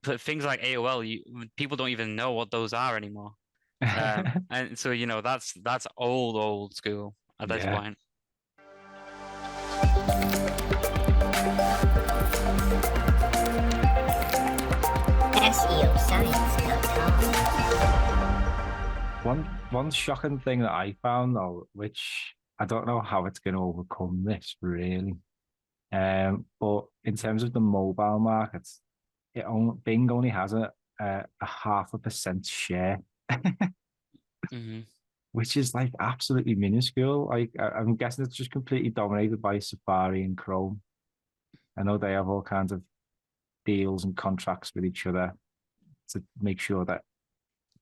but things like AOL, people don't even know what those are anymore. And so that's old school at this Yeah. point. SEOscience.com. One shocking thing that I found though, which I don't know how it's going to overcome this really. But in terms of the mobile markets, Bing only has a 0.5% share, Hmm. which is like absolutely minuscule. Like I'm guessing it's just completely dominated by Safari and Chrome. I know they have all kinds of deals and contracts with each other to make sure that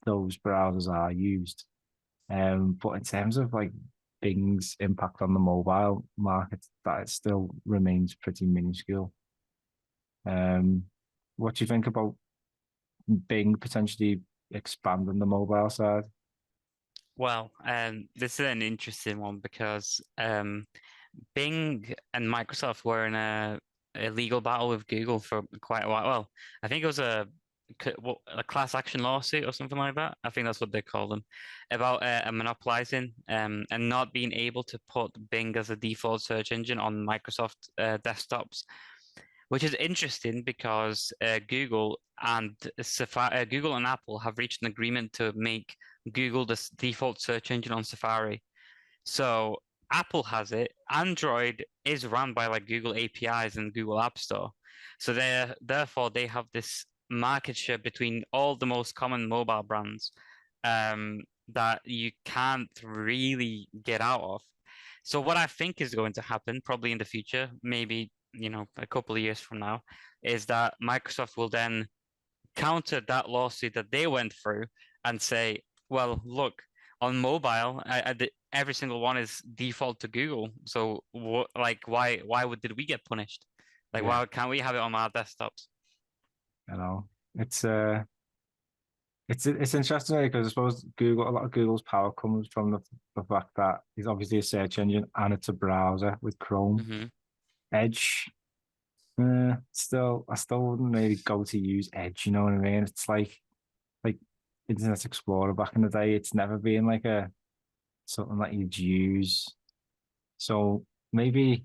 those browsers are used. But in terms of like Bing's impact on the mobile market, that it still remains pretty minuscule. Um, what do you think about Bing potentially expanding the mobile side? Well, this is an interesting one because Bing and Microsoft were in a legal battle with Google for quite a while. Well, I think it was a class action lawsuit or something like that. I think that's what they call them, about monopolizing and not being able to put Bing as a default search engine on Microsoft desktops, which is interesting because Google and Apple have reached an agreement to make Google the default search engine on Safari. So Apple has it. Android is run by like Google APIs and Google App Store. So therefore they have this market share between all the most common mobile brands um, that you can't really get out of. So what I think is going to happen probably in the future, maybe, a couple of years from now, is that Microsoft will then counter that lawsuit that they went through and say, well, look, on mobile, every single one is default to Google. So what, like, why did we get punished? Like, Yeah, why can't we have it on our desktops? you know, it's it's interesting because I suppose Google a lot of Google's power comes from the fact that it's obviously a search engine and it's a browser with Chrome. Hmm. Edge, still I still wouldn't really go to use Edge. You know what I mean? It's like Internet Explorer back in the day. It's never been like a something that you'd use. So maybe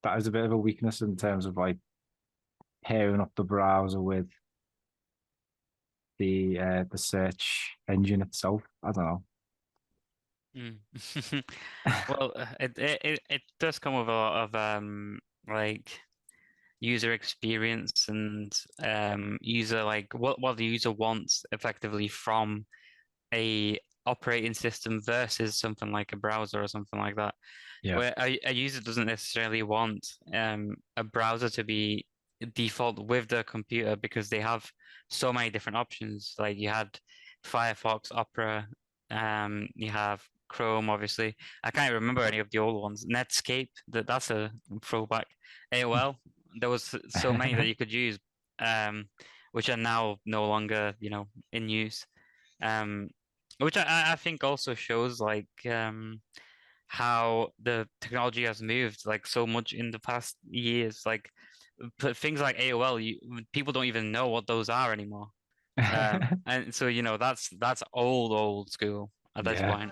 that is a bit of a weakness in terms of like pairing up the browser with the search engine itself. I don't know. Mm. Well, it does come with a lot of like user experience and user like what the user wants effectively from a operating system versus something like a browser or something like that, Yeah, where a user doesn't necessarily want a browser to be default with their computer because they have so many different options. Like you had Firefox, Opera, you have Chrome, obviously. I can't remember any of the old ones. Netscape, that's a throwback. AOL, there was so many that you could use, um, which are now no longer, in use. Um, which I think also shows like how the technology has moved like so much in the past years. Like things like AOL, people don't even know what those are anymore. And so that's old school at this yeah. point.